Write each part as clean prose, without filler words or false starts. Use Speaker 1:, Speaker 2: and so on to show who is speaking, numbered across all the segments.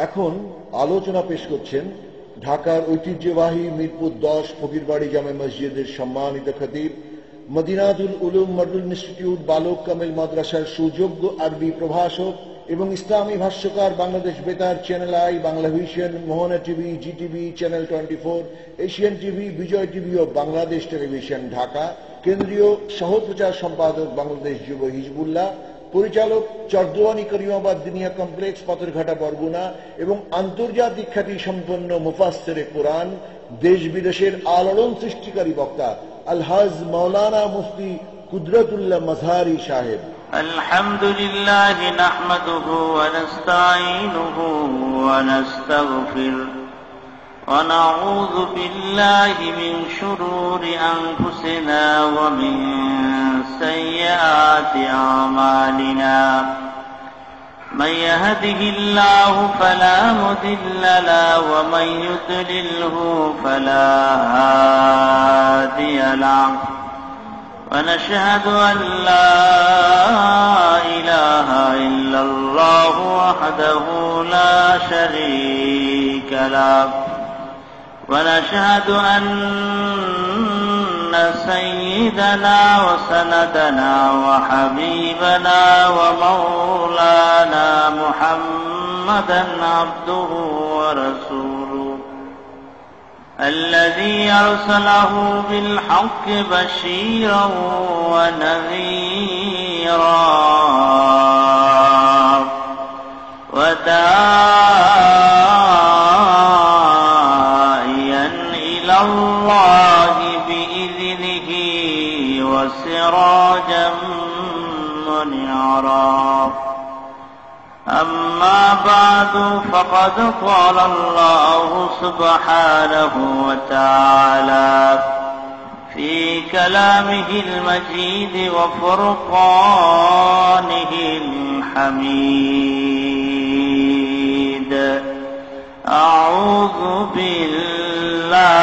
Speaker 1: এখন আলোচনা পেশ করছেন ঢাকার ঐতিহ্যবাহী মিরপুর 10 ফকিরবাড়ি জামে মসজিদের সম্মানিত খতিব, মদিনাতুল উলুম মডেল ইনস্টিটিউট বালক কামিল মাদ্রাসার সুযোগ্য আরবি প্রভাষক এবং ইসলামী ভাষ্যকার, Bangladesh Betar, channel I, Bangla vision, Mohona TV, GTV, channel 24, Asian TV, Bijoy TV ও বাংলাদেশ টেলিভিশন ঢাকা, কেন্দ্রীয় সহপ্রচার সম্পাদক বাংলাদেশ যুব হিজবুল্লাহ, পরিচালক চরদোয়ানি করিমাবাদ দিনিয়া কমপ্লেক্স, পাথরঘাটা, বরগুনা এবং আন্তর্জাতিক খ্যাতি সম্পন্ন মুফাসসিরে কোরআন, দেশ বিদেশের আলোড়ন সৃষ্টিকারী বক্তা আলহাজ মাওলানা মুফতি কুদরতুল্লাহ মাজহারি সাহেব।
Speaker 2: আলহামদুলিল্লাহ নাহমাদুহু ওয়া নাস্তাঈনুহু ওয়া নাস্তাগফিরুহু ওয়া নাউযু বিল্লাহি মিন শুরুরি আনফুসিনা ওয়া মিন সাইয়্যাতি আমালিনা। من يهده الله فلا مضل له ومن يضلله فلا هادي له، ونشهد أن لا إله إلا الله وحده لا شريك له، ونشهد أن سيدنا وسندنا وحبيبنا ومولانا محمدا عبده ورسوله الذي أرسله بالحق بشيرا ونذيرا وداعيا إلى الله بإذنه وسراجا منيرا. أما بعد، فقد قال الله سبحانه وتعالى في كلامه المجيد وفرقانه الحميد: أعوذ بالله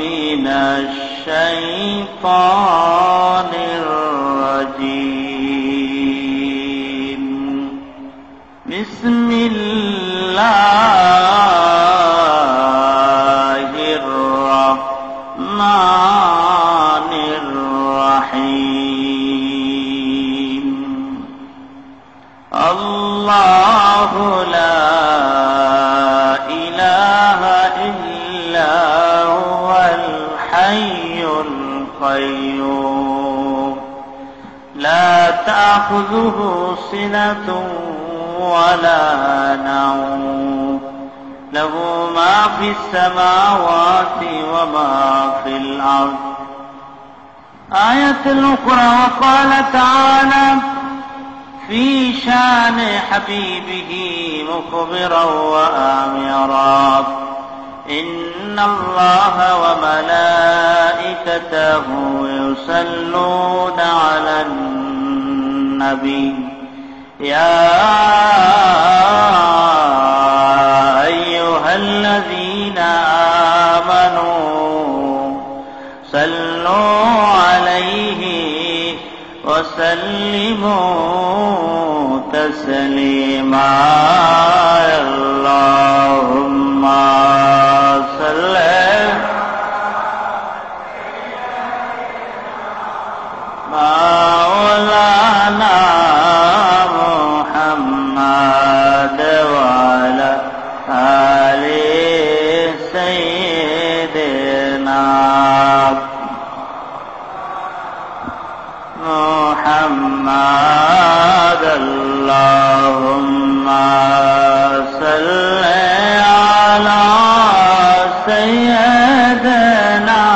Speaker 2: من الشيطان الرجيم. بسم الله الرحمن الرحيم. الله لا إله إلا هو الحي القيوم، لا تأخذه سنة ولا نوم، له ما في السماوات وما في الأرض. آية أخرى وقال تعالى في شان حبيبه مخبرا وآمرا: إن الله وملائكته يصلون على النبي يا أيها الذين آمنوا صلوا عليه وسلموا تسليما. اللهم صل مولانا محمد وعلى آل سيدنا محمد. اللهم صل على سيدنا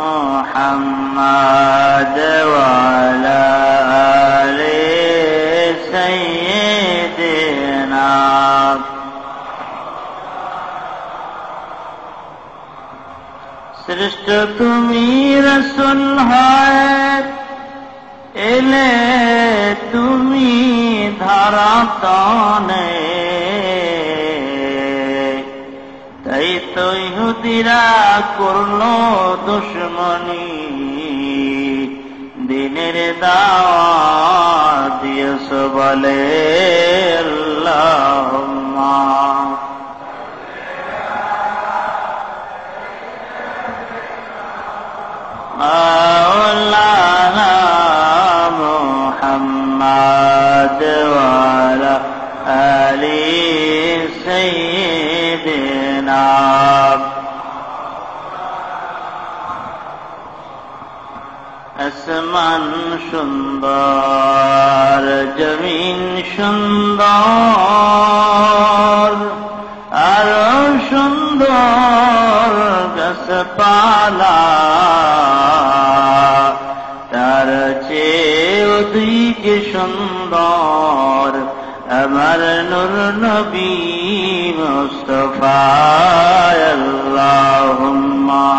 Speaker 2: محمد وعلى آل سيدنا. শ্রেষ্ঠ তুমি রসুল হয়, এলে তুমি ধরাতনে, তাই তো ইহুদিরা করলো দুশ্মনী, দিনের দাওয়াত বলে আল্লাহুম্মা মাওলানা মুহাম্মদ ওয়া আলা আলি সাইয়্যিদিনা। আসমান সুন্দর, জমিন সুন্দর, আরো সুন্দর গাছপালা, তার চেয়েও দিকে সুন্দর আমার নূর নবী মুস্তাফা। আল্লাহুম্মা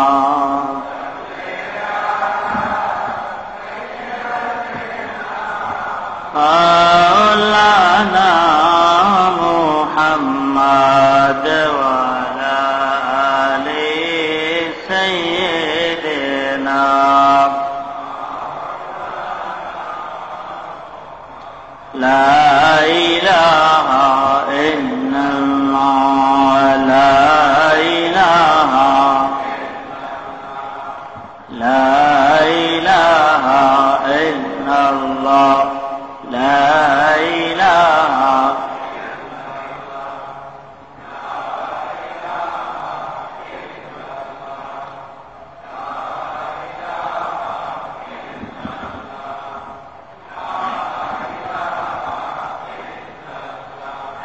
Speaker 2: মাওলানা মুহাম্মদ ওয়া আলা আলি সাইয়্যিদিনা। লা ইলাহা ইল্লাল্লাহ, লা ইলাহা, লা ইলাহা ইল্লাল্লাহ, লা ইলাহা।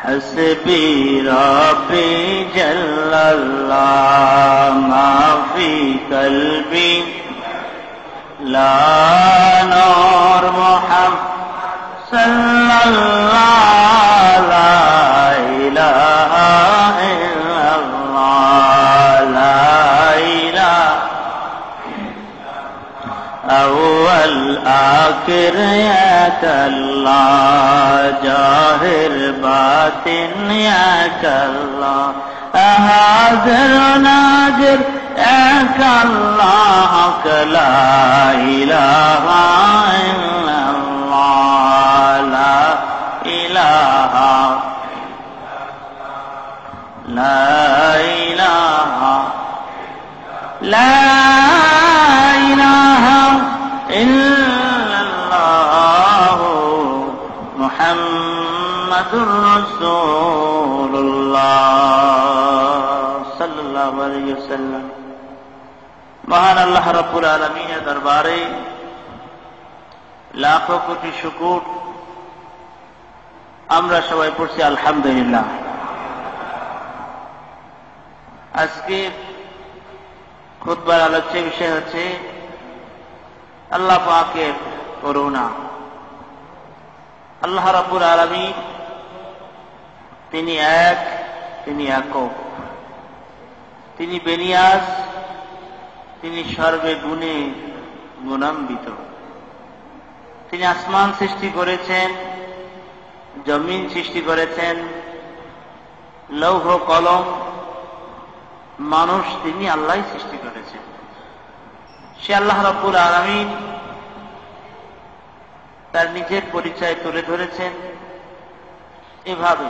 Speaker 2: হাসবি রাব্বি জাল্লাল্লাহ মা ফি কলবি, লা নূর মুহাম্মদ সাল্লাল্লাহু লা ইলাহা ইল্লাল্লাহ, লা ইলাহা আউয়াল আখির ইয়াক আল্লাহ, জাহির বাতিন ইয়াক আল্লাহ, হাজির নাজির ইয়াক আল্লাহ, লা ইলাহা ইল্লাল্লাহ, লা ইলাহা, লা ইলাহা, লা ইলাহা ইল্লাল্লাহ মুহাম্মাদুর রাসূলুল্লাহ সাল্লাল্লাহু আলাইহি ওয়াসাল্লাম। মহান আল্লাহ রাব্বুল আলামিনের দরবারে লাখো কোটি শুকর। আমরা সবাই পড়ছি আলহামদুলিল্লাহ। আজকে খুতবার আলোচ্য বিষয় হচ্ছে আল্লাহ পাকের করুণা। আল্লাহ রাব্বুল আলামিন তিনি এক, তিনি একক, তিনি বেনিয়াজ, তিনি সর্বে গুণে গুণান্বিত। তিনি আসমান সৃষ্টি করেছেন, জমিন সৃষ্টি করেছেন, লৌহ কলম, মানুষ তিনি আল্লাহ সৃষ্টি করেছেন। সে আল্লাহ রাব্বুল আলামিন তার নিজের পরিচয় তুলে ধরেছেন এভাবে,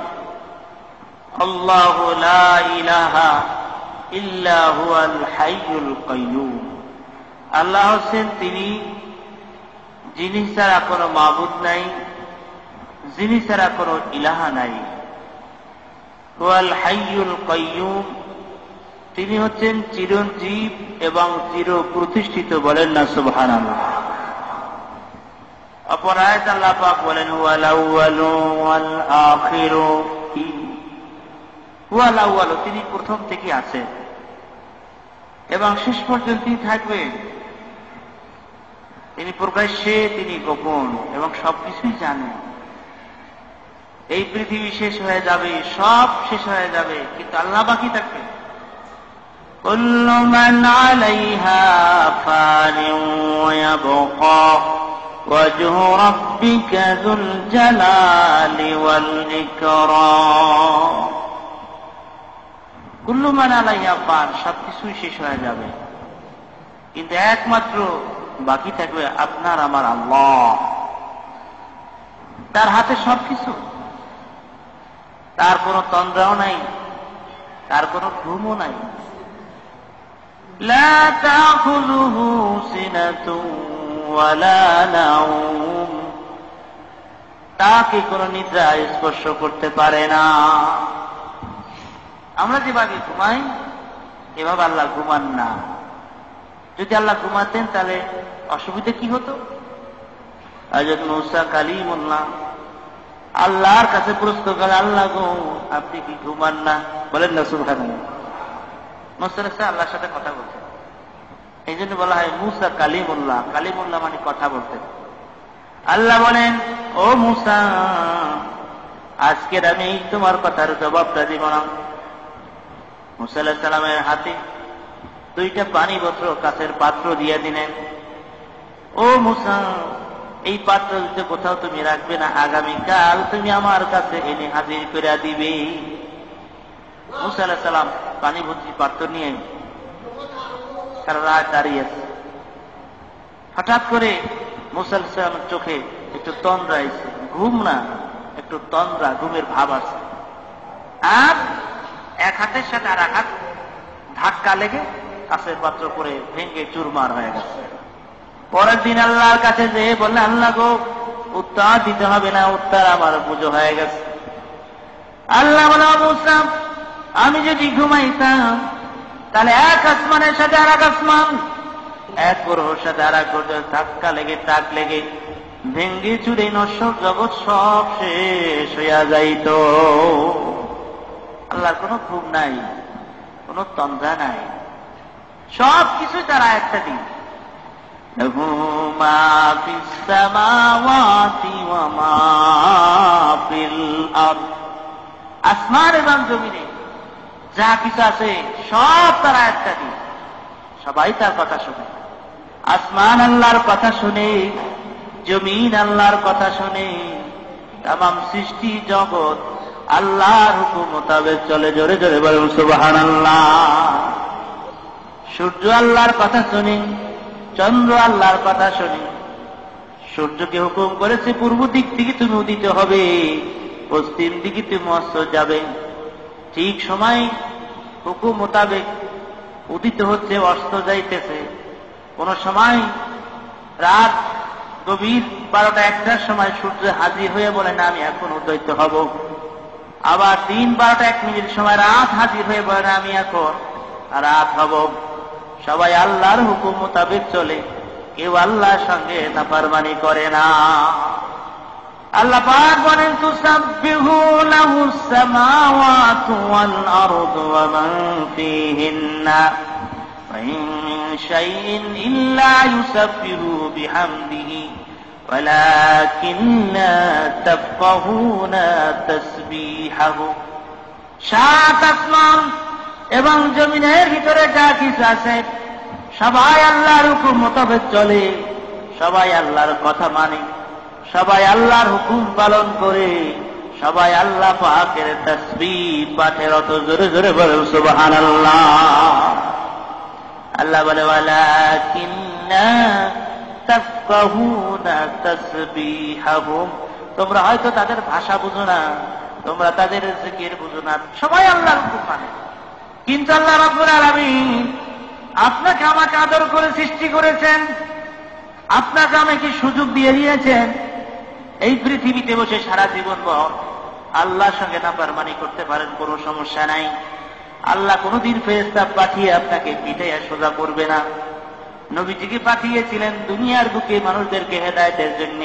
Speaker 2: আল্লাহু লা ইলাহা ইল্লা হুয়াল হাইয়ুল কাইয়্যুম। আল্লাহ হচ্ছেন তিনি যিনি ছাড়া কোনো মাবুদ নাই, যিনি ছাড়া কোনো ইলাহা নাই। হুয়াল হাইয়ুল কাইয়্যুম, তিনি হচ্ছেন চিরঞ্জীব এবং চির প্রতিষ্ঠিত। বলেন না সুবহানাল্লাহ। অপর আয়াতে আল্লাহ পাক বলেন হুয়াল আউয়ালু ওয়াল আখিরু, হুয়াল আউয়ালু, তিনি প্রথম থেকে আছেন এবং শেষ পর্যন্ত তিনি থাকবেন। তিনি প্রকাশ্যে, তিনি গোপন এবং সবকিছুই জানেন। এই পৃথিবী শেষ হয়ে যাবে, সব শেষ হয়ে যাবে, কিন্তু আল্লাহ বাকি থাকবে। كل من عليها فان ويبقى وجه ربك ذو الجلال والإكرام। كل من عليها فان, সবকিছুই শেষ হয়ে যাবে, কিন্তু একমাত্র বাকি থাকবে আপনার আমার আল্লাহ। তার হাতে সবকিছু, তার কোনো তন্দ্রাও নাই, তার কোনো ঘুমও নাই। লা তাখুযুহু সিনাতুন ওয়ালা নাওম, তাকে কোনো নিদ্রা স্পর্শ করতে পারে না। আমরা যেভাবে ঘুমাই এভাবে আল্লাহ ঘুমান না। যদি আল্লাহ ঘুমাতেন তাহলে অসুবিধা কি হতো? হযরত মূসা কালিমুল্লাহ আল্লাহর কাছে প্রশ্ন করে, আল্লাহ গো আপনি কি ঘুমান না? বলেন না সুবহানাল্লাহ। মূসা আল্লাহর সাথে কথা বলতেন, এই জন্য বলা হয় মূসা কালিমুল্লাহ। কালিমুল্লাহ মানে কথা বলতেন। আল্লাহ বলেন, ও মূসা, আজকের আমি তোমার কথার জবাবটা দিব না। মূসা আলাইহিস সালামের হাতে দুইটা পানি বোতল কাচের পাত্র দিয়ে দিলেন। ও মূসা, এই পাত্র যদি কোথাও তুমি রাখবে না, আগামীকাল তুমি আমার কাছে এনে হাজির করে দিবে। মূসা আলাইহিস সালাম পানি ভর্তি পাত্র নিয়ে সারা রাত দাঁড়িয়ে আছে। হঠাৎ করে মূসা আলাইহিস সালামের চোখে একটু তন্দ্রা এসে, ঘুম না, একটু তন্দ্রা, ঘুমের ভাব আছে। আর এক হাতের সাথে আর এক হাত ধাক্কা লেগে কাছের পাত্র পরে ভেঙে চুরমার হয়ে গেছে। পরের দিন আল্লাহর কাছে যেয়ে বললেন, আল্লাহ গো উত্তর দিতে হবে না, উত্তর আমার বুঝো হয়ে গেছে। আল্লাহ বলে, মূসা, আমি যদি ঘুমাইতাম তাহলে এক আসমানের সাথে আর এক আসমান, এক গ্রহের সাথে আর এক গ্রহের ধাক্কা লেগে টাক লেগে ভেঙ্গে চুরে নশ্বর জগৎ সব শেষ হইয়া যাইত। আল্লাহর কোনো ঘুম নাই, কোনো তন্দ্রা নাই, সব কিছুই তার আয়াতটা দিন। লাহু মা ফিস সামাওয়াতি ওয়া মা ফিল আরদ, আসমান এবং জমিনে যা কিছু আছে সব তার আয়াতটা দিন। সবাই তার কথা শুনে, আসমান আল্লাহর কথা শুনে, জমিন আল্লাহর কথা শুনে, তামাম সৃষ্টি জগৎ আল্লাহর হুকুম মোতাবেক চলে। জোরে জোরে বলুন সুবহানাল্লাহ। সূর্য আল্লাহর কথা শুনে, চন্দ্র আল্লাহর কথা শুনে। সূর্যকে হুকুম করেছে পূর্ব দিক থেকে তুমি উদিত হবে, পশ্চিম দিকে তুমি অস্ত যাবে। ঠিক সময় হুকুম মোতাবেক উদিত হচ্ছে, অস্ত যাইতেছে। কোন সময় রাত গভীর 12টা-1টার সময় সূর্য হাজির হয়ে বলে না আমি এখন উদয়িত হব। আবার দিন 12টা-1 সময় রাত হাজির হয়ে বলে না আমি এখন রাত হব। সবাই আল্লাহর হুকুম মোতাবেক চলে, কেউ আল্লাহর সঙ্গে নাফরমানি করে না। আল্লাহ পাক বলেন, তুসাব্বিহু লাহুস সামাওয়াতু ওয়াল আরদু ওয়া মান ফীহিন্না ওয়া ইন মিন শাইইন ইল্লা ইউসাব্বিহু বিহামদিহি ওয়ালাকিন লা তাফকাহুনা তাসবিহাহু। সাত আসমান এবং জমিনের ভিতরে যা কিছু আছে সবাই আল্লাহর হুকুম মোতাবেক চলে, সবাই আল্লাহর কথা মানে, সবাই আল্লাহর হুকুম পালন করে, সবাই আল্লাহ পাকের তাসবিহ পাঠে রত। জোরে জোরে বলে সুবহানাল্লাহ। আল্লাহ বলে, ওয়ালাকিন্না তাফকাহুনা তাসবিহাহুম, তোমরা হয়তো তাদের ভাষা বুঝো না, তোমরা তাদের জিকির বুঝো না, সবাই আল্লাহর হুকুম মানে। কিন্তু আল্লাহ রাব্বুল আলামিন আপনাকে আমাকে আদর করে সৃষ্টি করেছেন, আপনাকে আমাকে সুযোগ দিয়ে দিয়েছেন এই পৃথিবীতে বসে সারা জীবন আল্লাহর সঙ্গে নাফরমানি করতে পারেন, কোনো সমস্যা নাই। আল্লাহ কোনদিন ফেরেশতা পাঠিয়ে আপনাকে পিটাইয়া সোজা করবে না। নবীজিকে পাঠিয়েছিলেন দুনিয়ার বুকে মানুষদেরকে হেদায়েতের জন্য,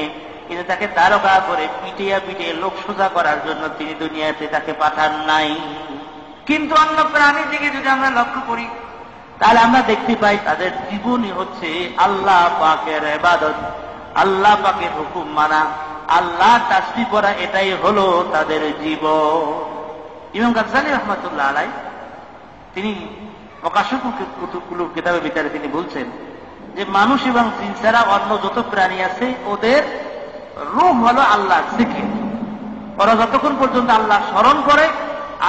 Speaker 2: কিন্তু তাকে তারকা করে পিটিয়ে পিটিয়ে লোক সোজা করার জন্য তিনি দুনিয়াতে তাকে পাঠান নাই। কিন্তু অন্য প্রাণী থেকে যদি আমরা লক্ষ্য করি তাহলে আমরা দেখতে পাই তাদের জীবনই হচ্ছে আল্লাহ পাকের ইবাদত, আল্লাহ পাকের হুকুম মানা, আল্লাহ তাসবিহ পড়া, এটাই হলো তাদের জীবন। ইমাম গাজ্জালী রাহমাতুল্লাহ আলাইহি তিনি প্রকাশকুল কিতাবের ভিতরে তিনি বলছেন যে মানুষ এবং জিন ছাড়া অন্য যত প্রাণী আছে ওদের রূহ হলো আল্লাহর জিকির। ওরা যতক্ষণ পর্যন্ত আল্লাহ স্মরণ করে,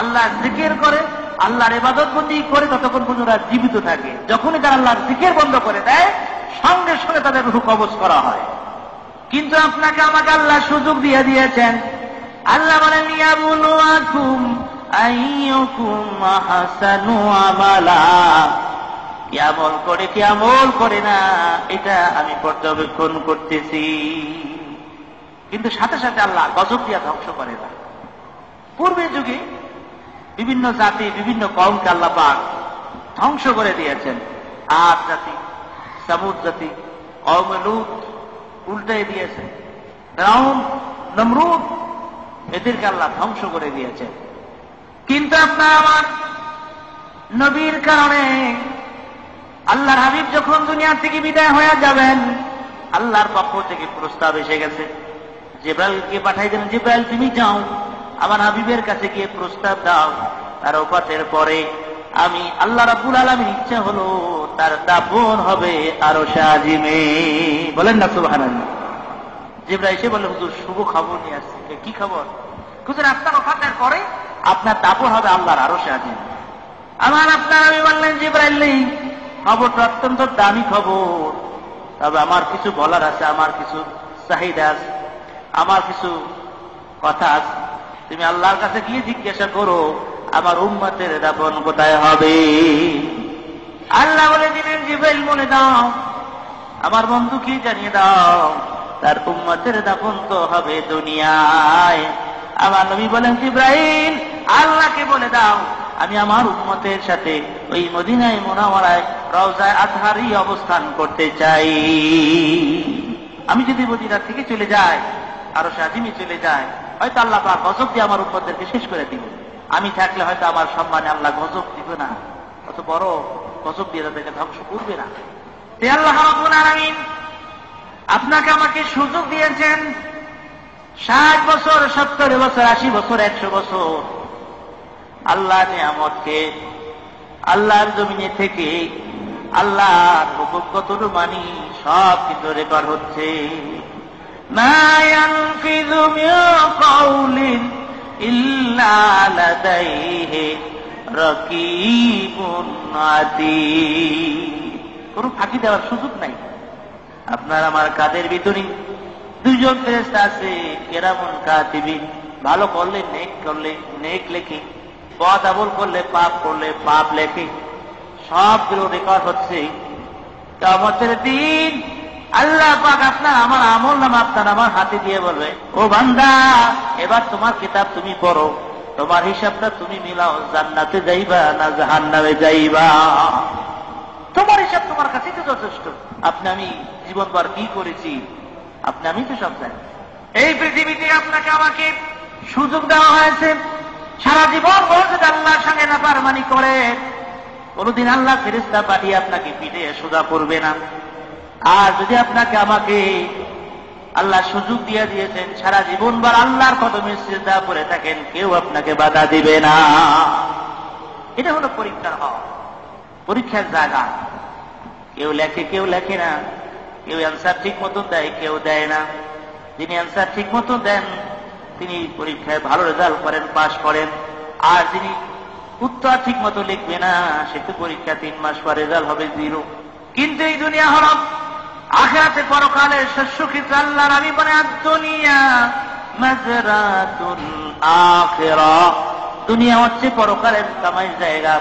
Speaker 2: আল্লাহ জিকির করে, আল্লাহর ইবাদতবন্দি করে, ততক্ষণ পর্যন্ত ওরা জীবিত থাকে। যখনই তারা আল্লাহর জিকির বন্ধ করে দেয় সঙ্গে সঙ্গে তাদের রূহ কবজ করা হয়। কিন্তু আপনাকে আমাকে আল্লাহ সুযোগ দিয়ে দিয়েছেন। আল্লাহ বলেন ইয়াবলুয়াকুম আইয়ুকুম আহসানু আমালা। কি আমল করে কি আমল করে না এটা আমি পর্যবেক্ষণ করতেছি। কিন্তু সাথে সাথে আল্লাহ গজব দিয়া ধ্বংস করে না। পূর্বের যুগে বিভিন্ন জাতি বিভিন্ন কওমকে আল্লাহ পাক ধ্বংস করে দিয়েছেন। আদ জাতি, সামুদ জাতি, কওমে লূত উল্টাই দিয়েছেন। ফিরআউন, নমরুদ এদেরকে আল্লাহ ধ্বংস করে দিয়েছেন। কিন্তু আপনার আমার নবীর কারণে আল্লাহর হাবিব যখন দুনিয়া থেকে বিদায় হয়ে যাবেন, আল্লাহর পক্ষ থেকে প্রস্তাব এসে গেছে। জিবরাইলকে পাঠাই দেন, জিবরাইল তুমি যাও আমার হাবিবের কাছে গিয়ে প্রস্তাব দাও, তার ওফাতের পরে আমি আল্লাহ রাব্বুল আলামিন ইচ্ছা হলো তার দাফন হবে আরশে আজিমে। বলেন না সুবহানাল্লাহ। জিবরাইল এসে বলল, হুজুর শুভ খবর নিয়ে আসছে। কি খবর? হুজুর আপনার ওফাতের পরে আপনার দাফন হবে আল্লাহর আরশে আজিম। আমার আপনার আমি বললেন, জিবরাইল নেই, খবরটা অত্যন্ত দামি খবর, তবে আমার কিছু বলার আছে, আমার কিছু চাহিদা আছে, আমার কিছু কথা আছে। তুমি আল্লাহর কাছে গিয়ে জিজ্ঞাসা করো আমার উম্মতের দাফন কোথায় হবে। আল্লাহ বলে দিলেন, জিবরাইল বলে দাও আমার বন্ধু কি জানিয়ে দাও তার উম্মতের দাফন তো হবে দুনিয়ায়। আমার নবী বলেন, জিবরাইল আল্লাহকে বলে দাও আমি আমার উম্মতের সাথে ওই মদিনায় মুনাওয়ারায় রওজায়ে আতহারি অবস্থান করতে চাই। আমি যদি মদিনা থেকে চলে যাই, আরশে আজিমে চলে যায়, হয়তো আল্লাহ পাক গজব দিয়ে আমার উম্মতদেরকে শেষ করে দিবে। আমি থাকলে হয়তো আমার সম্মানে আল্লাহ গজব দিবে না, অত বড় গজব দিয়ে তাদেরকে ধ্বংস করবে না। তে আল্লাহ রাব্বুল আলামিন আপনাকে আমাকে সুযোগ দিয়েছেন 60 বছর, 70 বছর, 80 বছর, 100 বছর আল্লাহ নিয়ামতকে আল্লাহর জমিনে থেকে আল্লাহর হুকুম কতটুকু মানি সব কিছু রেকর্ড হচ্ছে। মা ইয়ানফিযু মিন কাওলিন ইল্লা লাদাইহি রাকীবুন আতীদ। কোনো ফাঁকি দেওয়ার সুযোগ নাই। আপনার আমার কাদের ভিতরে দুইজন ফেরেশতা আছে, কিরামুন কাতিবিন। ভালো করলে নেক করলে নেক লেখে, বদ আমল করলে পাপ লেখে, সবগুলো রেকর্ড হচ্ছে। কিয়ামতের দিন আল্লাহ পাক আপনার আমার আমল নামা আপনার আমার হাতে দিয়ে বলবে, ও বান্দা এবার তোমার কিতাব তুমি পড়ো, তোমার হিসাবটা তুমি মিলাও, জান্নাতে যাইবা না জাহান্নামে যাইবা। তোমার হিসাব তোমার কাছে তো যথেষ্ট। আপনি আমি জীবনভর কি করেছি আপনি আমি তো সব জানি। এই পৃথিবীতে আপনাকে আমাকে সুযোগ দেওয়া হয়েছে সারা জীবন বলছে আল্লাহর সঙ্গে নাফরমানি করে কোনদিন আল্লাহ ফেরেশতা পাঠিয়ে আপনাকে পিঠে সোজা করবে না। আর যদি আপনাকে আমাকে আল্লাহ সুযোগ দিয়ে দিয়েছেন সারা জীবনবার আল্লাহর কদমে সিজদা করে থাকেন, কেউ আপনাকে বাধা দিবে না। এটা হলো পরীক্ষার হক, পরীক্ষার জায়গা। কেউ লেখে কেউ লেখে না, কেউ অ্যান্সার ঠিক মতো দেয় কেউ দেয় না। যিনি অ্যান্সার ঠিক মতো দেন তিনি পরীক্ষায় ভালো রেজাল্ট করেন, পাশ করেন। আর যিনি উত্তর ঠিক মতো লিখবে না সে তো পরীক্ষা 3 মাস পর রেজাল্ট হবে 0। কিন্তু এই দুনিয়া হল আখিরাতে পরকালের শস্য ক্ষেত্র। আল্লাহ নবী বলেন, দুনিয়া মাজরাতুল আখিরাহ, দুনিয়া হচ্ছে পরকালের কামাইয়ের জায়গা।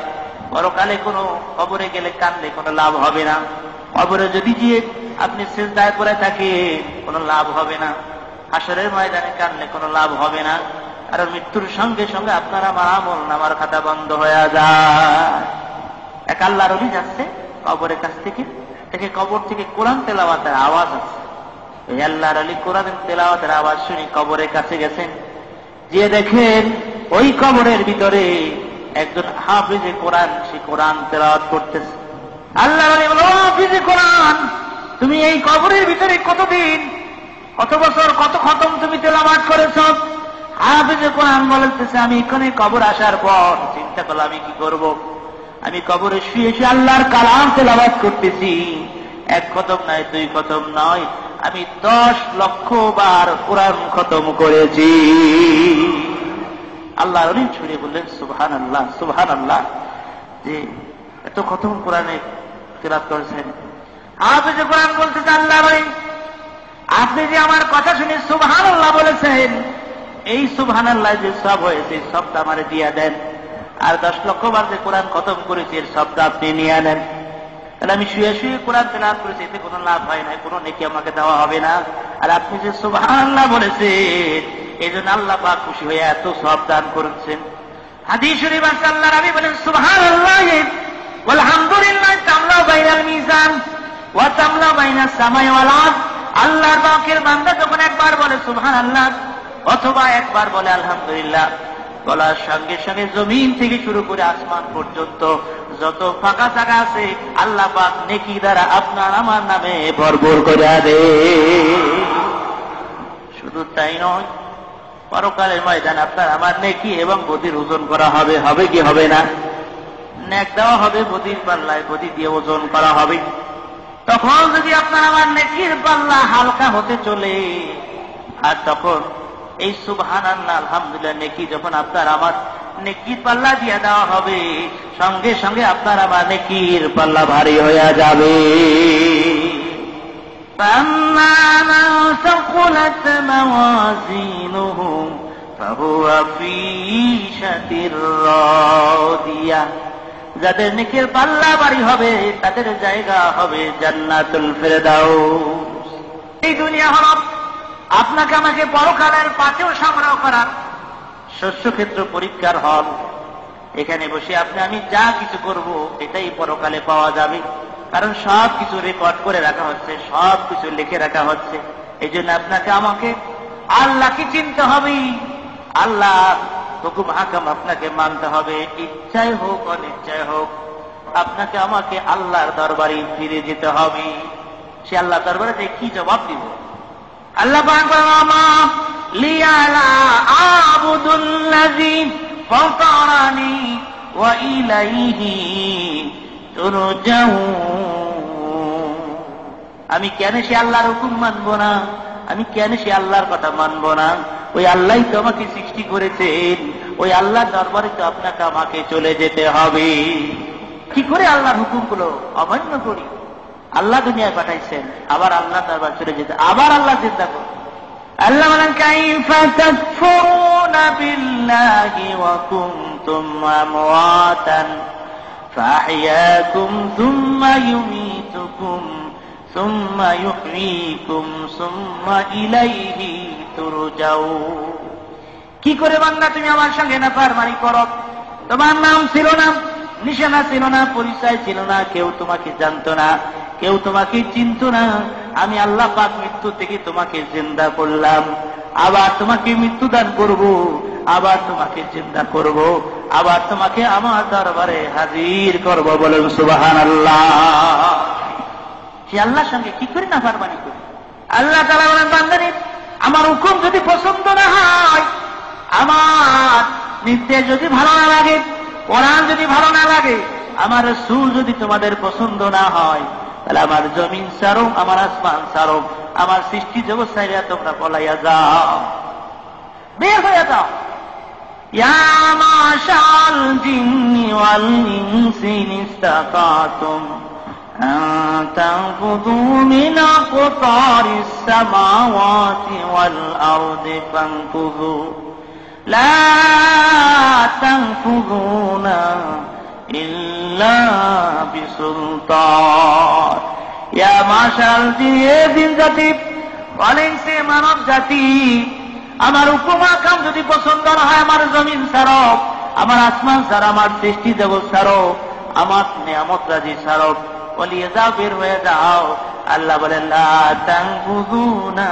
Speaker 2: পরকালে কোনো কবরে গেলে কাঁদলে কোনো লাভ হবে না। কবরে যদি গিয়ে আপনি সিজদায় করে থাকেন কোনো লাভ হবে না। হাসরের ময়দানে কাঁদলে কোনো লাভ হবে না, কারণ মৃত্যুর সঙ্গে সঙ্গে আপনার আমার আমল নামার খাতা বন্ধ হয়ে যায়। এক আল্লাহর ওলি যাচ্ছে কবরের কাছ থেকে, দেখে কবর থেকে কোরআন তেলাওয়াতের আওয়াজ আছে। এই আল্লাহর ওলি কোরআন তেলাওয়াতের আওয়াজ শুনে কবরের কাছে গেছেন, যে দেখেন ওই কবরের ভিতরে একজন হাফিজে কোরআন, সে কোরআন তেলাওয়াত করতেছে। আল্লাহর ওলি বলল, হাফিজে কোরআন তুমি এই কবরের ভিতরে কতদিন, কত বছর, কত খতম তুমি তেলাওয়াত করেছ? হাফিজে কোরআন বলতেছে, আমি এখানে কবর আসার পর চিন্তা করলাম আমি কি করব। আমি কবরে শুয়ে শুয়ে আল্লাহর কালাম তেলাওয়াত করতেছি। 1 খতম নয়, 2 খতম নয়, আমি 10 লক্ষ বার কোরআন খতম করেছি। আল্লাহর ওলি ছুড়ে বললেন, সুবহানাল্লাহ সুবহানাল্লাহ, যে এত খতম কোরআনে তেলাওয়াত করেছেন। হাফিজে কোরআন বলতেছে, আল্লাহর ওলি আপনি যে আমার কথা শুনে সুবহানাল্লাহ বলেছেন, এই সুবহানাল্লাহ যে সব হয়েছে সবটা আমারে দিয়ে দেন। আর 10 লক্ষ বার যে কোরআন খতম করেছি এর সবটা আপনি নিয়ে নেন। তাহলে আমি শুয়ে শুয়ে কোরআন তেলাওয়াত করেছি, এতে কোনো লাভ হয় না, কোনো নেকি আমাকে দেওয়া হবে না। আর আপনি যে সুবহানাল্লাহ বলেছেন এই জন্য আল্লাহ পাক খুশি হয়ে এত সব দান করেছেন। হাদিস শরীফ আছে আল্লাহর নবী বলেন সুবহানাল্লাহ ওয়াল হামদুলিল্লাহ তামলা বাইনাল মিজান ওয়া তামলা বাইনাস সামাই ওয়াল আরদ। আল্লাহর পাকের বান্দা যখন একবার বলে সুবহানাল্লাহ অথবা একবার বলে আলহামদুলিল্লাহ, বলার সঙ্গে সঙ্গে জমিন থেকে শুরু করে আসমান পর্যন্ত যত ফাঁকা জায়গা আছে আল্লাহ পাক নেকি দ্বারা আপনার আমার নামে ভরপুর করে দেয়। শুধু তাই নয়, পরকালের ময়দানে আপনার আমার নেকি এবং বদির ওজন করা হবে। হবে কি হবে না? নেক দেওয়া হবে বদির পাল্লায়, বদি দিয়ে ওজন করা হবে। তখন যদি আপনার আমার নেকির পাল্লা হালকা হতে চলে, আর তখন এই সুবহানাল্লাহ আলহামদুলিল্লাহ নেকি যখন আপনার আমার নেকির পাল্লা দিয়ে দেওয়া হবে, সঙ্গে সঙ্গে আপনার আমার নেকির পাল্লা ভারী হয়ে যাবে। فَأَمَّا مَنْ ثَقُلَتْ مَوَازِينُهُ فَهُوَ فِي عِيشَةٍ رَاضِيَةٍ। যাদের নেকির পাল্লা ভারী হবে তাদের জায়গা হবে জান্নাতুল ফেরদাউস। এই দুনিয়া হল আপনাকে আমাকে পরকালের পাথেও সংগ্রহ করার শস্যক্ষেত্র পরীক্ষার হল। এখানে বসে আপনি আমি যা কিছু করব এটাই পরকালে পাওয়া যাবে, কারণ সব কিছু রেকর্ড করে রাখা হচ্ছে, সব কিছু লিখে রাখা হচ্ছে। এই জন্য আপনাকে আমাকে আল্লাহকে চিনতে হবে, আল্লাহ হুকুম হাকাম আপনাকে মানতে হবে। ইচ্ছায় হোক অনিচ্ছায় হোক আপনাকে আমাকে আল্লাহর দরবারে ফিরে যেতে হবে। সে আল্লাহ দরবারে যে কি জবাব দিব? আল্লাহ পাক বলেন লিয়ালা আবুদুল্লাযী ফাতারানি ওয়া ইলাইহি তুরজাউন। আমি কেন সে আল্লাহর হুকুম মানব না? আমি কেন সে আল্লাহর কথা মানব না? ওই আল্লাহই তো আমাকে সৃষ্টি করেছেন, ওই আল্লাহর দরবারে তো আপনাকে আমাকে চলে যেতে হবে। কি করে আল্লাহর হুকুমগুলো অমান্য করি? আল্লাহ দুনিয়ায় পাঠাইছেন, আবার আল্লাহ দরবার চলে যেতে, আবার আল্লাহ চিন্তা করুন। আল্লাহ বলেন কাইফা তাকফুরুনা বিল্লাহি ওয়া কুনতুম আমওয়াতান ফাহইয়াকুম সুম্মা ইউমীতুকুম সুম্মা ইউহয়ীকুম সুম্মা ইলাইহি তুরজাউন। কি করে বান্দা তুমি আমার সঙ্গে নাফরমানি করো? তোমার নাম ছিল না, নিশানা ছিল না, পরিচয় ছিল না, কেউ তোমাকে জানতো না, কেউ তোমাকে চিনত না। আমি আল্লাহ পাক মৃত্যু থেকে তোমাকে জিন্দা করলাম, আবার তোমাকে মৃত্যু দান করব, আবার তোমাকে জিন্দা করব, আবার তোমাকে আমার দরবারে হাজির করব। বলেন সুবহানাল্লাহ। সে আল্লাহর সঙ্গে কি করে নাফরমানি করি? আল্লাহ তাআলা বলেন বান্দারে আমার হুকুম যদি পছন্দ না হয়, আমার নির্দেশ যদি ভালো না লাগে, কোরআন যদি ভালো না লাগে, আমার রাসূল যদি তোমাদের পছন্দ না হয়, তাহলে আমার জমিন ছাড়ো, আমার আসমান ছাড়ো, আমার সৃষ্টি জগৎ ছাড়িয়া তোমরা পলাইয়া যাও, বের হয়ে যাও। ইয়া মাশাল জিন্নি ওয়াল ইনসি ইসতাতাতুম আন তানফুযু মিন আকতারিস সামাওয়াতি ওয়াল আরদি ফানফুযু লা তানফুযুনা ইল্লা বিসুলতান। ইয়া মাশাল জিন জাতি বলেন সে মানব জাতি, আমার হুকুম আকাম যদি পছন্দ না হয়, আমার জমিন ছাড়ো, আমার আসমান ছাড়ো, আমার সৃষ্টি জগৎ ছাড়ো, আমার নিয়ামত রাজি ছাড়ো, বলিয়ে যাও, বের হয়ে যাও। আল্লাহ বলেন লা তানফুযুনা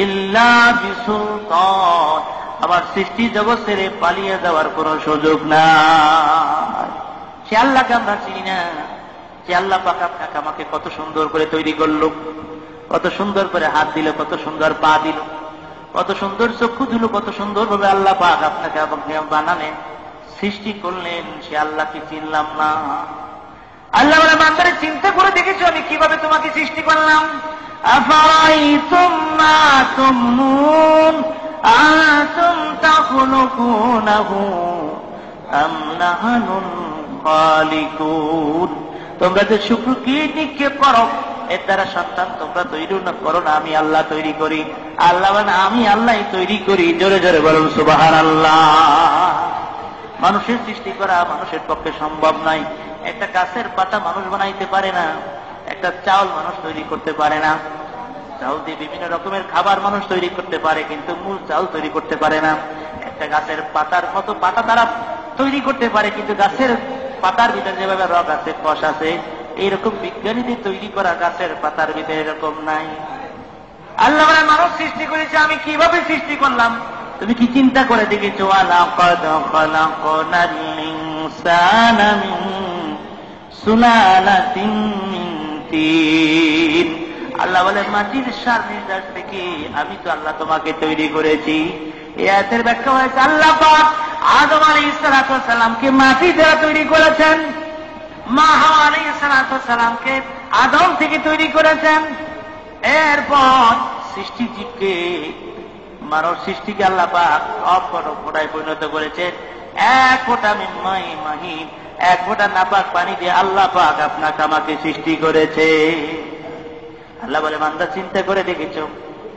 Speaker 2: ইল্লা বিসুলতান। আমার সৃষ্টি জগৎ ছেড়ে পালিয়ে যাওয়ার কোন সুযোগ নাই। সে আল্লাহকে আমরা চিনি না। সে আল্লাহ পাক আপনাকে আমাকে কত সুন্দর করে তৈরি করলো, কত সুন্দর করে হাত দিল, কত সুন্দর পা দিল, কত সুন্দর চক্ষু দিল, কত সুন্দর ভাবে আল্লাহ পাক আপনাকে আমাকে বানালেন, সৃষ্টি করলেন। সে আল্লাহকে চিনলাম না। আল্লাহ বলে বান্দারে চিন্তা করে দেখেছো আমি কিভাবে তোমাকে সৃষ্টি করলাম? আফারাইতুম মা তুমনুন আনতুম তাখলুকুনাহু আম নাহনুল খালিকুন। তোমরা যে শুকর কি নিক্ষেপ করো, এর দ্বারা সন্তান তোমরা তৈরি করো না, আমি আল্লাহ তৈরি করি। আল্লাহ বলেন আমি আল্লাহ তৈরি করি। জোরে জোরে বলুন সুবহানাল্লাহ। মানুষের সৃষ্টি করা মানুষের পক্ষে সম্ভব নয়। একটা গাছের পাতা মানুষ বানাইতে পারে না, একটা চাউল মানুষ তৈরি করতে পারে না। চাউল দিয়ে বিভিন্ন রকমের খাবার মানুষ তৈরি করতে পারে, কিন্তু মূল চাউল তৈরি করতে পারে না। একটা গাছের পাতার মতো পাতা তারা তৈরি করতে পারে, কিন্তু গাছের পাতার ভিতরে যেভাবে রগ আছে, কষ আছে, এইরকম বিজ্ঞানীদের তৈরি করা গাছের পাতার ভিতরে এরকম নাই। আল্লাহ মানুষ সৃষ্টি করেছে, আমি কিভাবে সৃষ্টি করলাম তুমি কি চিন্তা করে দেখেছো? লাকাদ খালাকনাল ইনসানা মিন সুলালাতিন মিন তিন। আল্লাহ বলে মাটির সার নির্যাস থেকে আমি তো আল্লাহ তোমাকে তৈরি করেছি। এই আয়াতের ব্যাখ্যা হয়েছে আল্লাহ পাক আদম আলাইহিস সালামকে মাটি দ্বারা তৈরি করেছেন, মা হাওয়া আলাইহিস সালামকে আদম থেকে তৈরি করেছেন। এরপর সৃষ্টি জীবকে, মানব সৃষ্টিকে আল্লাহ পাক ফোঁটায় পরিণত করেছে। এক ফোঁটা মিন মাই মাহিন, এক ফোঁটা নাপাক পানি দিয়ে আল্লাহ পাক আপনাকে আমাকে সৃষ্টি করেছে। আল্লাহ বলে বান্দা চিন্তা করে দেখেছো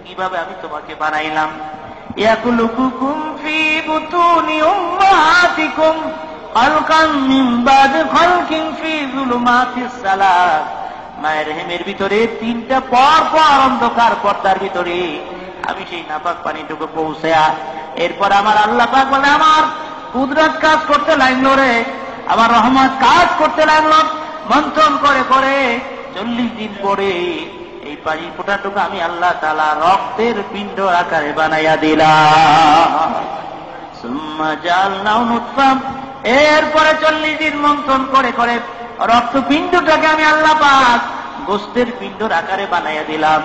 Speaker 2: কিভাবে আমি তোমাকে বানাইলাম? ইয়াকুলুকুম ফি বুতুনি উম্মাহাতিকুম খালকান মিন বাদি খালকিন ফি যুলুমাতিস সালাস। মায়ের রেহেমের ভিতরে তিনটা পর পর অন্ধকার পর্দার ভিতরে আমি সেই নাপাক পানিটুকু পৌঁছায়া, এরপর আমার আল্লাহ পাক বলে আমার কুদরত কাজ করতে লাগলো রে, আমার রহমত কাজ করতে লাগলো। মন্থন করে করে 40 দিন পরে এই পানি ফোঁটাটুকু আমি আল্লাহ তাআলা রক্তের পিণ্ড আকারে বানাইয়া দিলাম। সুম্মা জাআলনাহু নুতফা, এরপরে 40 দিন মন্থন করে করে রক্তপিণ্ডটাকে আমি আল্লাহ পাক গোস্তের পিণ্ডর আকারে বানাইয়া দিলাম।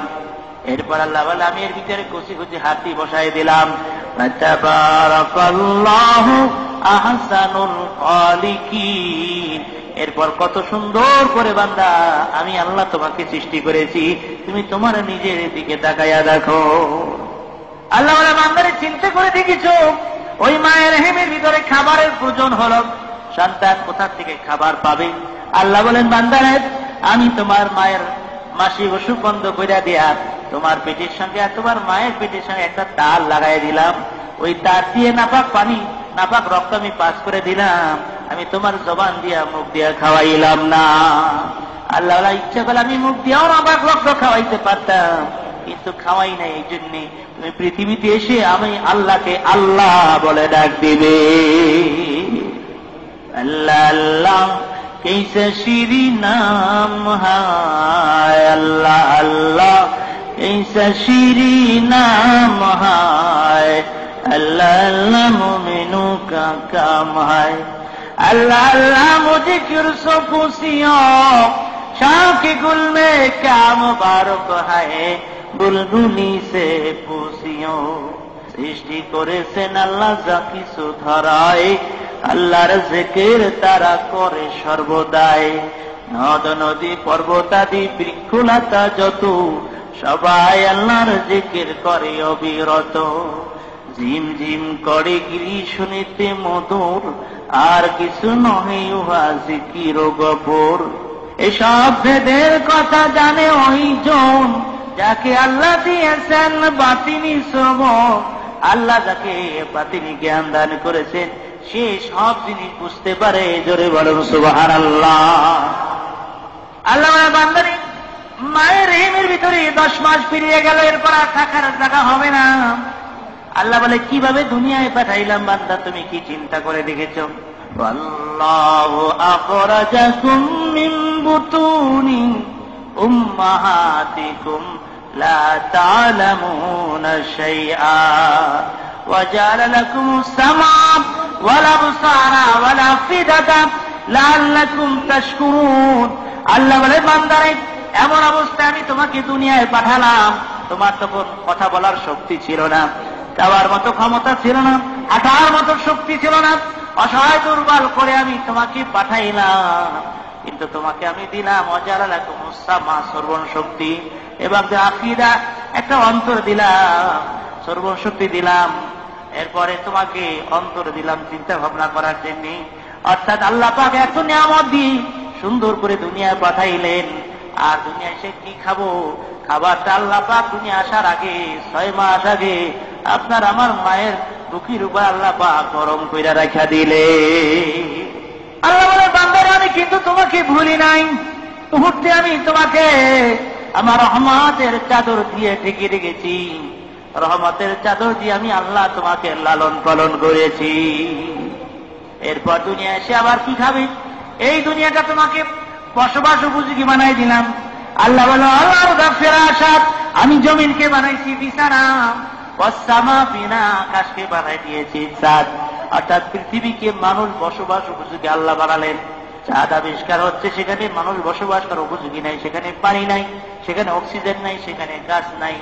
Speaker 2: এরপর আল্লাহ বলে আমি এর ভিতরে কচি কচি হাড্ডি বসাই দিলাম। তাবারাকাল্লাহু আহসানুল খালিকিন। এরপর কত সুন্দর করে বান্দা আমি আল্লাহ তোমাকে সৃষ্টি করেছি, তুমি তোমার নিজের দিকে তাকাইয়া দেখো। আল্লাহ বলে বান্দারে চিন্তা করে দেখেছো ওই মায়ের রেহেমের ভিতরে খাবারের প্রয়োজন হলো, সন্তান কোথা থেকে খাবার পাবে? আল্লাহ বলেন বান্দারে আমি তোমার মায়ের মাসিক অসুখ বন্ধ করে দিয়া তোমার পেটের সঙ্গে তোমার মায়ের পেটের সঙ্গে একটা তার লাগাই দিলাম। ওই তার দিয়ে নাপাক পানি নাপাক রক্ত আমি পাস করে দিলাম, আমি তোমার জবান দিয়া মুখ দিয়া খাওয়াইলাম না। আল্লাহ ইচ্ছা করলে আমি মুখ দিয়াও নাপাক রক্ত খাওয়াইতে পারতাম, কিন্তু খাওয়াই নাই। এই জন্যে তুমি পৃথিবীতে এসে আমি আল্লাহকে আল্লাহ বলে ডাক দিবে। আল্লাহ আল্লাহ कैसे शीरी नाम है, अल्लाह अल्लाह कैसे शीरी नाम है, अल्लाह अल्लाह मोमिनों का काम है। अल्लाह अल्लाह मुझे किरसो खुशियों शाम के गुल में क्या मुबारक है, बुलबुली से पूछियों। সৃষ্টি করেছেন আল্লাহ যা কিছু ধরায়, আল্লাহর জিকির তারা করে সর্বদাই। নদ নদী পর্বতাদি বৃক্ষলতা যত সবাই আল্লাহর জিকির করে অবিরত। ঝিম ঝিম করে গিরি শুনিতে মধুর, আর কিছু নহে উহা জিকির গফুর। এসব ভেদের কথা জানে ওই জন যাকে আল্লাহ দিয়েছেন বাতিনি শ্রবণ। আল্লাহ যাকে বাতিনি জ্ঞান দান করেছেন সে সব জিনিস বুঝতে পারে। জোরে বলুন সুবহানাল্লাহ। আল্লাহ বান্দারে মায়ের রেহেমের ভিতরে 10 মাস পেরিয়ে গেল, এরপর আর থাকার জায়গা হবে না। আল্লাহ বলে কিভাবে দুনিয়ায় পাঠাইলাম বান্দা তুমি কি চিন্তা করে দেখেছো? আল্লাহু আখরাজাকুম মিন বুতুনি উম্মাহাতিকুম লা তা'লামুনা শাইআ ওয়া জা'আলা লাকুমুস সামআ ওয়াল আবসারা ওয়াল আফিদাতা লাআল্লাকুম তাশকুরুন। আল্লাহ বলে বান্দারে এমন অবস্থায় আমি তোমাকে দুনিয়ায় পাঠালাম, তোমার তখন কথা বলার শক্তি ছিল না, যাওয়ার মতো ক্ষমতা ছিল না, হাঁটার মতো শক্তি ছিল না, অসহায় দুর্বল করে আমি তোমাকে পাঠাইলাম। কিন্তু তোমাকে আমি দিলাম ওয়াজালা লাকুমুস সামা শ্রবণ শক্তি, এবং আফিদা একটা অন্তর দিলাম, শ্রবণ শক্তি দিলাম। এরপরে তোমাকে অন্তর দিলাম চিন্তা ভাবনা করার জন্য। অর্থাৎ আল্লাহ পাক এত নিয়ামত দিয়ে সুন্দর করে দুনিয়ায় পাঠাইলেন। আর দুনিয়া এসে কি খাবো? খাবারটা আল্লাহ পাক দুনিয়া আসার আগে 6 মাস আগে আপনার আমার মায়ের বুকের উপর আল্লাহ পাক গরম কইরা রাখা দিলে। আল্লাহ বলে, বান্দারা আমি কিন্তু তোমাকে ভুলি নাই, মুহূর্তে আমি তোমাকে আমার রহমতের চাদর দিয়ে ঢেকে রেখেছি, রহমতের চাদর দিয়ে আমি আল্লাহ তোমাকে লালন পালন করেছি। এরপর দুনিয়া এসে আবার কি খাবে? এই দুনিয়াটা তোমাকে বসবাস উপযোগী বানাই দিলাম। আল্লাহ বলো, আল্লাহর ফেরাসাত, আমি জমিনকে বানাইছি বিছানা, ওয়াসসামা বিনা, আকাশকে বানাই দিয়েছি ছাদ। অর্থাৎ পৃথিবীকে মানুষ বসবাস উপযোগী আল্লাহ বানালেন। চাঁদ আবিষ্কার হচ্ছে, সেখানে মানুষ বসবাস করার উপযোগী নাই, সেখানে পানি নাই, সেখানে অক্সিজেন নাই, সেখানে গাছ নাই,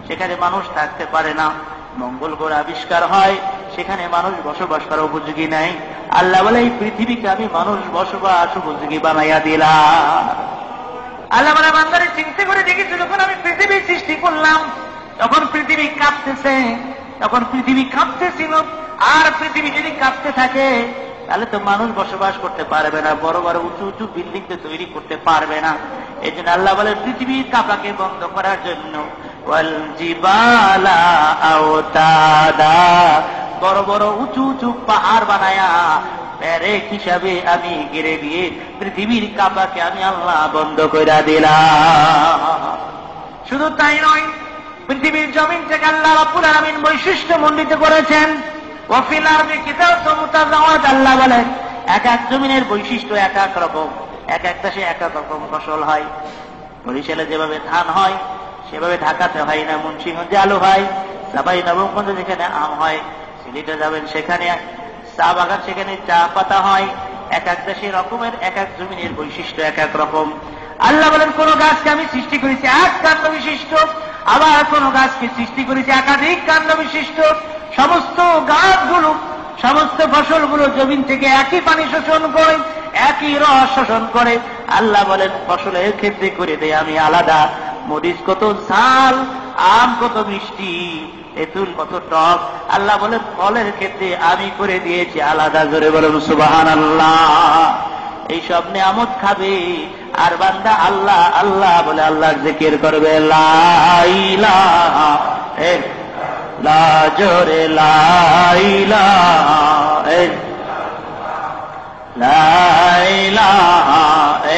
Speaker 2: সেখানে মানুষ থাকতে পারে না। মঙ্গল গ্রহ আবিষ্কার হয়, সেখানে মানুষ বসবাস করার উপযোগী নাই। আল্লাহ বলে, এই পৃথিবীকে আমি মানুষ বসবাস উপযোগী বানাইয়া দিলাম। আল্লাহ বলে, বান্দারে চিন্তা করে দেখেছি, যখন আমি পৃথিবী সৃষ্টি করলাম তখন পৃথিবী কাঁপতেছে, তখন পৃথিবী কাঁপতেছিল। আর পৃথিবী যদি কাঁপতে থাকে তাহলে তো মানুষ বসবাস করতে পারবে না, বড় বড় উঁচু উঁচু বিল্ডিং তো তৈরি করতে পারবে না। এই জন্য আল্লাহ বলে, পৃথিবীর কাঁপাকে বন্ধ করার জন্য ওয়াল জিবালা আওতাদা, বড় বড় উঁচু উঁচু পাহাড় বানায়া প্যারেক হিসাবে আমি ঘিরে দিয়ে পৃথিবীর কাঁপাকে আমি আল্লাহ বন্ধ করে দিলাম। শুধু তাই নয়, পৃথিবীর জমিন থেকে আল্লাহ রাব্বুল আলামিন বৈশিষ্ট্য মণ্ডিত করেছেন। ওয়াফিল আরদি কিতাবুন মুতাজাওয়াজ, আল্লাহ বলেন এক এক জমিনের বৈশিষ্ট্য এক এক রকম, এক এক দেশে এক এক রকম ফসল হয়। বরিশালে যেভাবে ধান হয় সেভাবে ঢাকাতে হয় না, মুন্সিগঞ্জে আলু হয়, চাঁপাই নবাবগঞ্জে যেখানে আম হয়, সিলেটে যাবেন সেখানে চা বাগান, সেখানে চা পাতা হয়। এক এক দেশে রকমের, এক এক জমিনের বৈশিষ্ট্য এক এক রকম। আল্লাহ বলেন, কোন গাছকে আমি সৃষ্টি করেছি এক কাণ্ড বিশিষ্ট, আবার কোন গাছকে সৃষ্টি করেছি একাধিক কাণ্ড বিশিষ্ট। সমস্ত গাছগুলো, সমস্ত ফসলগুলো জমিন থেকে একই পানি শোষণ করে, একই রস শোষণ করে। আল্লাহ বলেন, ফসলের ক্ষেত্রে করে দেয় আমি আলাদা। মরিচ কত ঝাল, আম কত মিষ্টি, তেঁতুল কত টক। আল্লাহ বলেন, ফলের ক্ষেত্রে আমি করে দিয়েছি আলাদা। জোরে বলেন সুবহানাল্লাহ। এই সব নিয়ামত খাবে আর বান্দা আল্লাহ আল্লাহ বলে আল্লাহর জিকির করবে। লা ইলাহা ইল্লাল্লাহ, জোরে লা ইলাহা ইল্লাল্লাহ, লা ইলাহা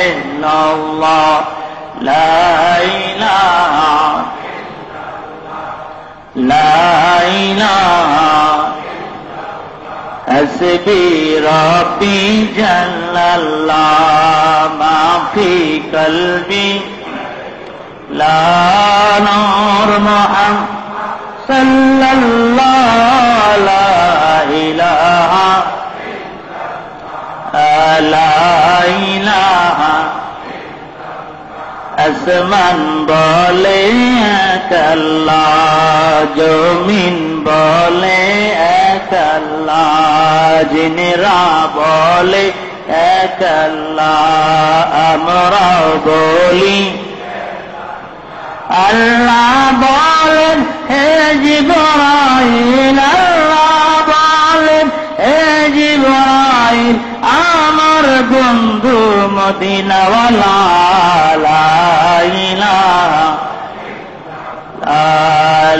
Speaker 2: ইল্লাল্লাহ, লা ইলাহা ইল্লাল্লাহ, লা ইলাহা হাসবি রাব্বি জাল্লাল্লাহ, মা ফি কলবি লা নূর মুহাম্মদ সাল্লাল্লাহু লা ইলাহা লা ইলাহা। আসমান বলে এক আল্লাহ, জমিন বলে এক আল্লাহ, জিনেরা বলে এক আল্লাহ, আমরাও বলি আল্লাহ বলেন হে জিবরাইল, আল্লাহ বলেন হে জিবরাইল, আমার বন্ধু মদিনাওয়ালা, লা ইলাহা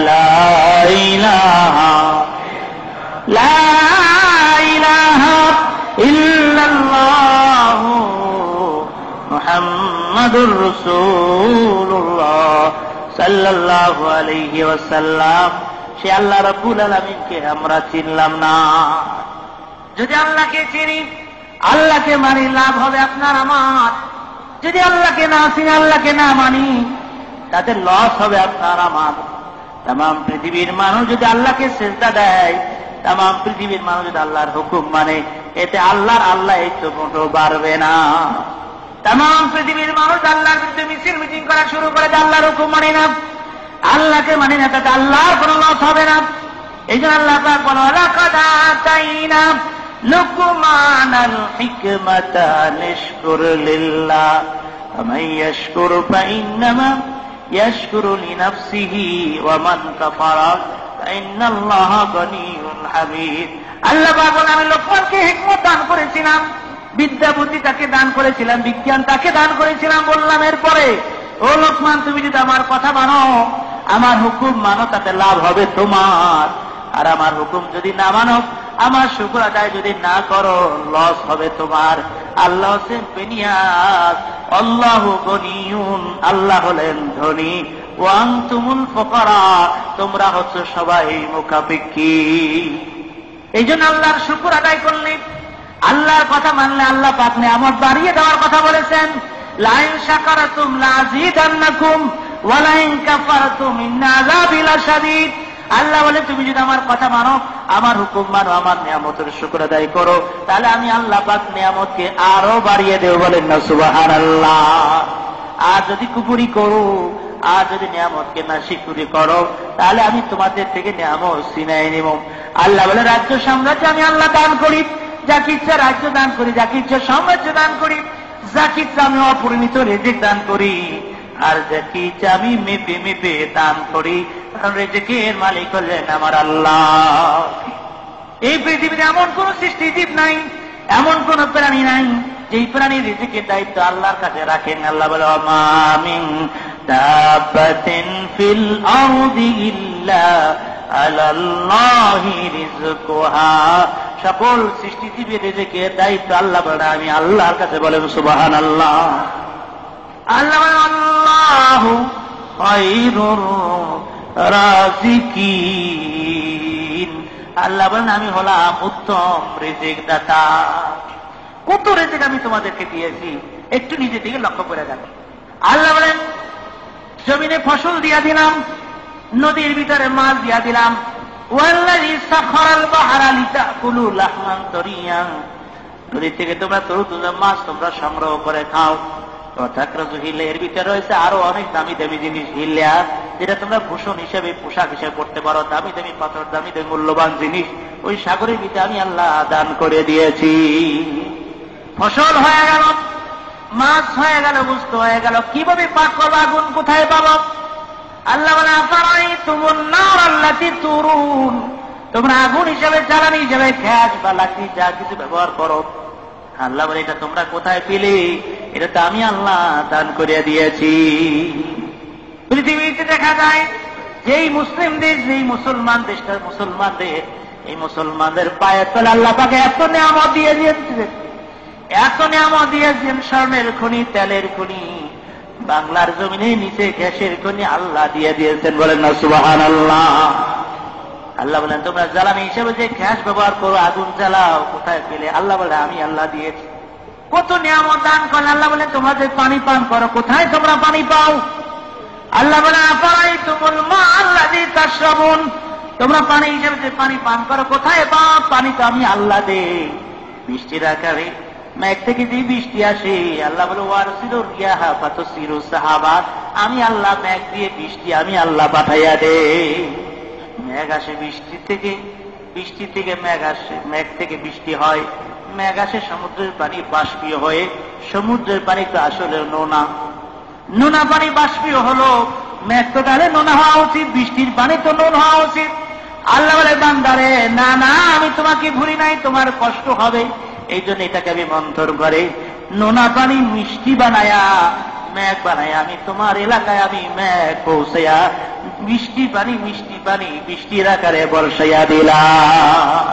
Speaker 2: লা ইলাহা লা ইলাহা ইল্লাল্লাহ মুহাম্মাদুর রাসূলুল্লাহ সাল্লাল্লাহু আলাইহি ওয়াসাল্লাম। সে আল্লাহ রাব্বুল আলামিনকে আমরা চিনলাম না। যদি আল্লাহকে চিনি, আল্লাহকে মানি, লাভ হবে আপনার আমার। যদি আল্লাহকে না চিনি, আল্লাহকে না মানি, তাদের লস হবে আপনার আমার। তামাম পৃথিবীর মানুষ যদি আল্লাহকে সিজদা দেয়, তামাম পৃথিবীর মানুষ যদি আল্লাহর হুকুম মানে, এতে আল্লাহর এই তো মোটো বাড়বে না। তামাম পৃথিবীর মানুষ আল্লাহর বিরুদ্ধে মিছিল মিটিং করা শুরু করে, আল্লাহর হুকুম মানে না, আল্লাহকে মানে না, তাতে আল্লাহর কোনো লস হবে না। এই জন্য আল্লাহ পাক বলেন, লাকাদ আতাইনা লুকমানাল হিকমাতা নিশকুর লিল্লাহ, ফামান ইয়াশকুর ফাইন্নামা ইয়াশকুরু লিনাফসিহি ওয়া মান কাফারা ফাইন্নাল্লাহা গনিয়্যুন হামিদ। আল্লাহ পাক বলেন, আমি লোকমানকে হিকমত দান করেছিলাম, বিদ্যা বুদ্ধি তাকে দান করেছিলাম, বিজ্ঞান তাকে দান করেছিলাম। বললাম এরপরে ও লোকমান, তুমি যদি আমার কথা মানো, আমার হুকুম মানো, তাতে লাভ হবে তোমার। আর আমার হুকুম যদি না মানো, আমার শুকর আদায় যদি না করো, লস হবে তোমার। আল্লাহ হচ্ছেন বেনিয়াজ, আল্লাহু গনিয়ুন, আল্লাহ হলেন ধনী, ওয়া আনতুমুল ফুকারা, তোমরা হচ্ছে সবাই মুখাপেক্ষী। এই জন্য আল্লাহর শুকর আদায় করলে, আল্লাহর কথা মানলে আল্লাহ পাক নিয়ামত বাড়িয়ে দেওয়ার কথা বলেছেন। লাইন শাকারাতুম লাযীদান্নাকুম ওয়া লাইন কাফারতুম ইন্না আযাবি লাশাদীদ। আল্লাহ বলে তুমি যদি আমার কথা মানো, আমার হুকুম মানো, আমার নিয়ামতের শুকর আদায় করো, তাহলে আমি আল্লাহ পাক নিয়ামতকে আরো বাড়িয়ে দেব। বলেন না সুবহানাল্লাহ। আর যদি কুফরি করো, আর যদি নিয়ামতকে না স্বীকার করো, তাহলে আমি তোমাদের থেকে নিয়ামত ছিনাই নেব। আল্লাহ বলে রাজ্য সাম্রাজ্য আমি আল্লাহ দান করি, যাকে ইচ্ছা রাজ্য দান করি, যাকে ইচ্ছা সাম্রাজ্য দান করি, যাকে ইচ্ছা আমি অপরিমিত রিজিক দান করি, আর যাকে ইচ্ছা আমি মেপে মেপে দান করি, কারণ রিজিকের মালিক হলেন আমার আল্লাহ। এই পৃথিবীতে এমন কোন সৃষ্টিজীব নাই, এমন কোন প্রাণী নাই যেই প্রাণীর রিজিকের দায়িত্ব আল্লাহর কাছে রাখেন। আল্লাহ বলে মা মিন দাব্বাতিন ফিল আরদি ইল্লা আলাল্লাহি রিজকুহা। সকল সৃষ্টিজীবীর রিজিকের দায়িত্ব আল্লাহ বলে আমি আল্লাহর কাছে। বলেন সুবহানাল্লাহ। আল্লাহ বলে আল্লাহু খায়রুর রাজিকিন। আল্লাহ বলেন আমি হলাম উত্তম রিজিক দাতা। কত রিজিক আমি তোমাদেরকে দিয়েছি, একটু নিজে থেকে লক্ষ্য করে দেখো। আল্লাহ বলেন জমিনে ফসল দিয়া দিলাম, নদীর ভিতরে মাছ দিয়া দিলাম। ওয়াল্লাযী সাখারাল বাহরা লিতাকুলু লাহমান তরিয়ান। নদী থেকে তোমরা তরুতাজা মাছ তোমরা সংগ্রহ করে খাও। তথাকৃত হিলে, এর ভিতরে রয়েছে আরো অনেক দামি দামি জিনিস, হিল্লা, যেটা তোমরা ভূষণ হিসেবে পোশাক হিসেবে পড়তে পারো, দামি দামি পাথর, দামি দামি মূল্যবান জিনিস ওই সাগরের ভিতরে আমি আল্লাহ দান করে দিয়েছি। ফসল হয়ে গেল, মাছ হয়ে গেল, বুঝতে হয়ে গেল, কিভাবে পাক করবো, আগুন কোথায় পাবো? আল্লাহ বলে আফারাইতুমুন নার আল্লাতী তুরুন। তোমরা আগুন হিসেবে, জ্বালানি হিসেবে গ্যাস বা লাকড়ি যা কিছু ব্যবহার করো, আল্লাহ বলে এটা তোমরা কোথায় পেলে? এটা তো আমি আল্লাহ দান করে দিয়েছি। পৃথিবীতে দেখা যায় যেই মুসলিম দেশ, যেই মুসলমান দেশটা, মুসলমানদের, এই মুসলমানদের পায়ের তলে আল্লাহ পাকে এত নিয়ামত দিয়ে দিয়েছেন, এত নিয়ামত দিয়েছেন, স্বর্ণের খনি, তেলের খনি, বাংলার জমিনে নিচে গ্যাসের খনি আল্লাহ দিয়ে দিয়েছেন। বলেন না সুবহানাল্লাহ। আল্লাহ বলেন তোমরা জ্বালানি হিসেবে যে গ্যাস ব্যবহার করো, আগুন জ্বালাও, কোথায় পেলে? আল্লাহ বলে আমি আল্লাহ দিয়েছি। কত নিয়ামত দান করেন। আল্লাহ বলে তোমরা যে পানি পান করো, কোথায় তোমরা পানি পাও? আল্লাহ বলে আফারাইতুমুল মা আল্লাযী তাশরাবুন। তোমরা পানি হিসেবে যে পানি পান করো, কোথায় পাও? পানি তো আমি আল্লাহ দেই বৃষ্টির আকারে, মেঘ থেকে যে বৃষ্টি আসে। আল্লাহ বলে ওয়ারসিলু রিয়াহা ফাতুসিরু সাহাবা। আমি আল্লাহ মেঘ দিয়ে বৃষ্টি আমি আল্লাহ পাঠাইয়া দে। মেঘ আসে বৃষ্টি থেকে, বৃষ্টি থেকে মেঘ আসে, মেঘ থেকে বৃষ্টি হয়, মেঘ আসে সমুদ্রের পানি বাষ্পীয় হয়ে। সমুদ্রের পানি তো আসলে নোনা, নোনা পানি বাষ্পীয় হলো। মেঘ তো তাহলে নোনা হওয়া উচিত, বৃষ্টির পানি তো নুন হওয়া উচিত। আল্লাহ বলে বান্দারে না না, আমি তোমাকে ভুলি নাই, তোমার কষ্ট হবে, এই জন্য এটাকে আমি মন্থর করে নোনা পানি মিষ্টি বানায়া, মেঘ বানায়া আমি তোমার এলাকায় আমি মেঘ পৌঁছাইয়া মিষ্টি পানি বৃষ্টির আকারে বর্ষাইয়া দিলাম।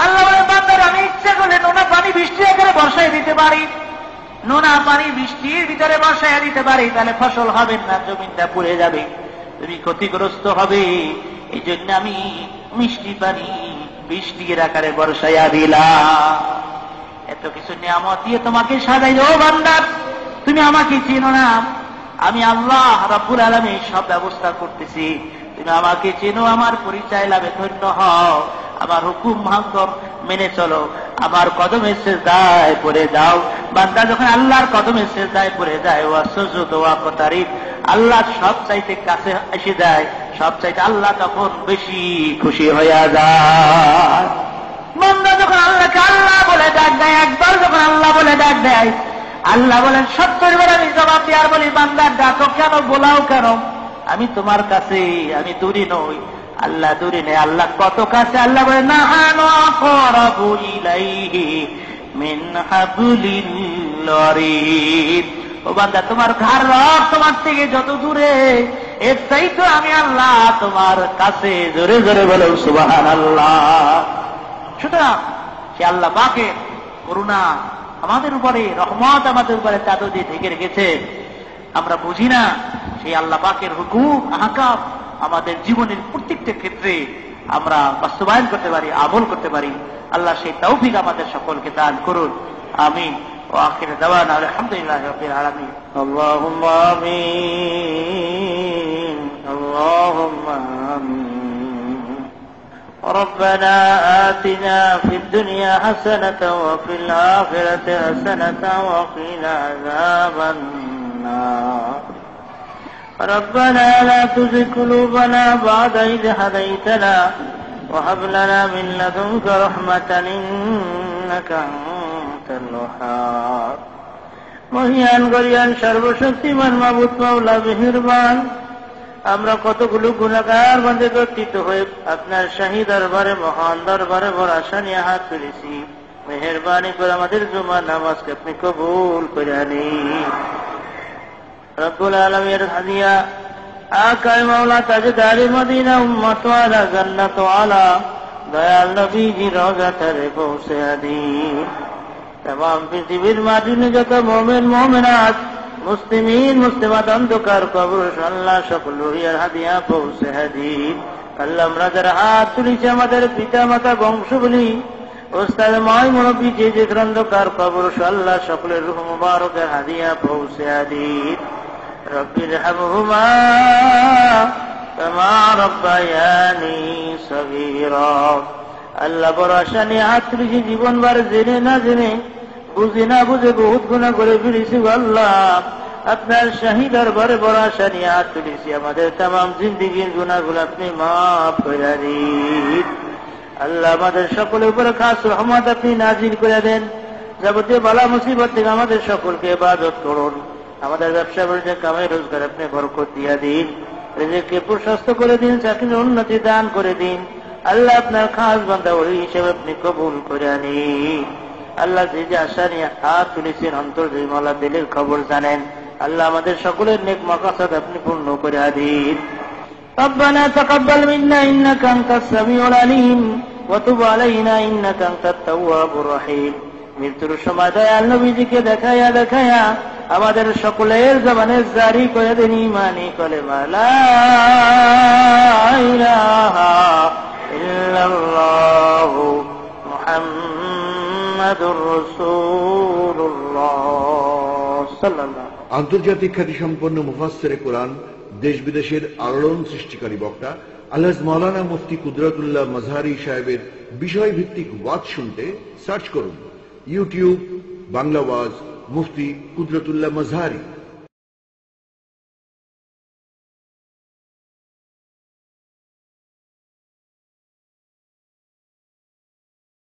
Speaker 2: আল্লাহ বলে বান্দার আমি ইচ্ছা করলে নোনা পানি বৃষ্টির আকারে বর্ষাই দিতে পারি, নোনা পানি বৃষ্টির ভিতরে বর্ষাইয়া দিতে পারি। তাহলে ফসল হবে না, জমিনটা পুড়ে যাবে, তুমি ক্ষতিগ্রস্ত হবে। এই জন্য আমি মিষ্টি পানি বৃষ্টির আকারে বর্ষাইয়া দিলাম। এত কিছু নিয়ামত দিয়ে তোমাকে সাজাই। ও বান্দা, তুমি আমাকে চিনো না? আমি আল্লাহ রাব্বুল আলামিন সব ব্যবস্থা করতেছি, তুমি আমাকে চেনো, আমার পরিচয় লাভে ধন্য হও, আমার হুকুম ভাঙকর মেনে চলো, আমার কদমে সিজদায় পড়ে যাও। বান্দা যখন আল্লাহর কদমে সিজদায় পড়ে যায়, ওয়াসজুদ ওয়াকতারিব, আল্লাহ সব চাইতে কাছে এসে যায়, সব চাইতে আল্লাহ তখন বেশি খুশি হইয়া যায়। বান্দা যখন আল্লাহকে আল্লাহ বলে ডাক দেয়, একবার যখন আল্লাহ বলে ডাক দেয়, আল্লাহ বলেন 70 বার আমি জবাব দিয়ে আর বলি বান্দা ডাকো কেন, বোলাও কেন? আমি তোমার কাছে, আমি দূরে নই। আল্লাহ দূরে নেই, আল্লাহ কত কাছে। আল্লাহ বলে নাহানু আকরাবু ইলাইহি মিন হাবলিল ওয়ারিদ। ও বান্দা, তোমার ঘর রব তোমার থেকে যত দূরে, এর চাইতে আমি আল্লাহ তোমার কাছে। জোরে জোরে বলো সুবহানাল্লাহ। সুতরাং সে আল্লাহ পাকের করুণা আমাদের উপরে, রহমত আমাদের উপরে চাদর দিয়ে ঢেকে রেখেছে। আমরা বুঝি না সেই আল্লাহ পাকের হুকুম আহকাম আমাদের জীবনের প্রত্যেকটা ক্ষেত্রে আমরা বাস্তবায়ন করতে পারি, আমল করতে পারি। আল্লাহ সেই তৌফিক আমাদের সকলকে দান করুন। আমিন। وآخر دعوانا الحمد لله رب العالمين. اللهم آمين. اللهم آمين. ربنا آتنا في الدنيا حسنة وفي الآخرة حسنة وقنا عذاب النار. ربنا لا تزغ قلوبنا بعد إذ هديتنا وهب لنا من لدنك رحمة إنك أنت الوهاب. মহিয়ান গরিয়ান সর্বশক্তিমান মাবুদ মাওলা মেহেরবান, আমরা কতগুলো গুনাহগার বান্দা একত্রিত হয়ে আপনার শাহী দরবারে, মহান দরবারে বড় আশা নিয়ে হাত তুলেছি। মেহেরবানি করে আমাদের জুমার নামাজকে আপনি কবুল করে নিন। রব্বুল আলামিনের হাদিয়া আকাই মাওলা তাজদারে মদিনা উম্মত ওয়ালা জান্নাত ওয়ালা দয়াল নবীজি রওজা তারে পৌঁছে দিন। तमाम পৃথিবীর মাটিতে যত মুমিন মুমিনাত, মুসলিমিন মুসলিমাত অন্ধকার কবর আল্লাহ সকল রুহিয়ার হাদিয়া পৌঁছে দিন। আল্লাহ আমরা যারা হাত তুলেছি আমাদের পিতা মাতা বংশবলী ওস্তাদ মাই মুরব্বী যে যে অন্ধকার কবর আল্লাহ সকলের রূহ মুবারকের হাদিয়া পৌঁছে দিন। রব্বির হামহুমা কামা রাব্বায়ানি সগীরা। আল্লাহ বড় আশা নিয়ে হাত তুলেছি, জীবনবার জেনে না জেনে, বুঝে না বুঝে বহুত গুনাহ করে ফেলেছি। আল্লাহ আপনার শাহী দরবারে বড় আশা নিয়ে হাত তুলেছি, আমাদের तमाम জিন্দেগীর গুনাহগুলো আপনি মাফ করে দিন। আল্লাহ আমাদের সকলের উপরে খাস রহমত আপনি নাজিল করে দেন। যাবতীয় বালা মুসিবত থেকে আমাদের সকলকে ইবাদত করুন। আমাদের ব্যবসা বাণিজ্য কামাই রোজগার আপনি বরকত দিয়া দিন। রিজিককে প্রশস্ত করে দিন, চাকরির উন্নতি দান করে দিন। আল্লাহ আপনার খাস বান্দা ওই হিসেবে আপনি কবুল করে নিন। আল্লাহ যে যে আশা নিয়ে হাত তুলেছেন, অন্তর যে মাওলা দিলের খবর জানেন, আল্লাহ আমাদের সকলের নেক মাকাসাদ আপনি পূর্ণ করে দিন। ربنا تقبل منا إنك أنت السميع العليم وتب علينا إنك أنت التواب الرحيم. মৃত্যুর সময় দয়াল নবীজিকে দেখায়া দেখায়া আমাদের সকলের জবানে জারি করে দেন ঈমানি কলেমা লা ইলাহা ইল্লাল্লাহু মুহাম্মাদুর রাসূলুল্লাহ সাল্লাল্লাহু।
Speaker 1: আন্তর্জাতিক খ্যাতিসম্পন্ন মুফাসসিরে কোরআন, দেশ বিদেশের আলোড়ন সৃষ্টিকারী বক্তা আলহাজ মাওলানা মুফতি কুদরতুল্লাহ মাজহারি সাহেবের বিষয়ভিত্তিক ওয়াজ শুনতে সার্চ করুন ইউটিউব বাংলা ওয়াজ মুফতি কুদরতুল্লাহ মাজহারি।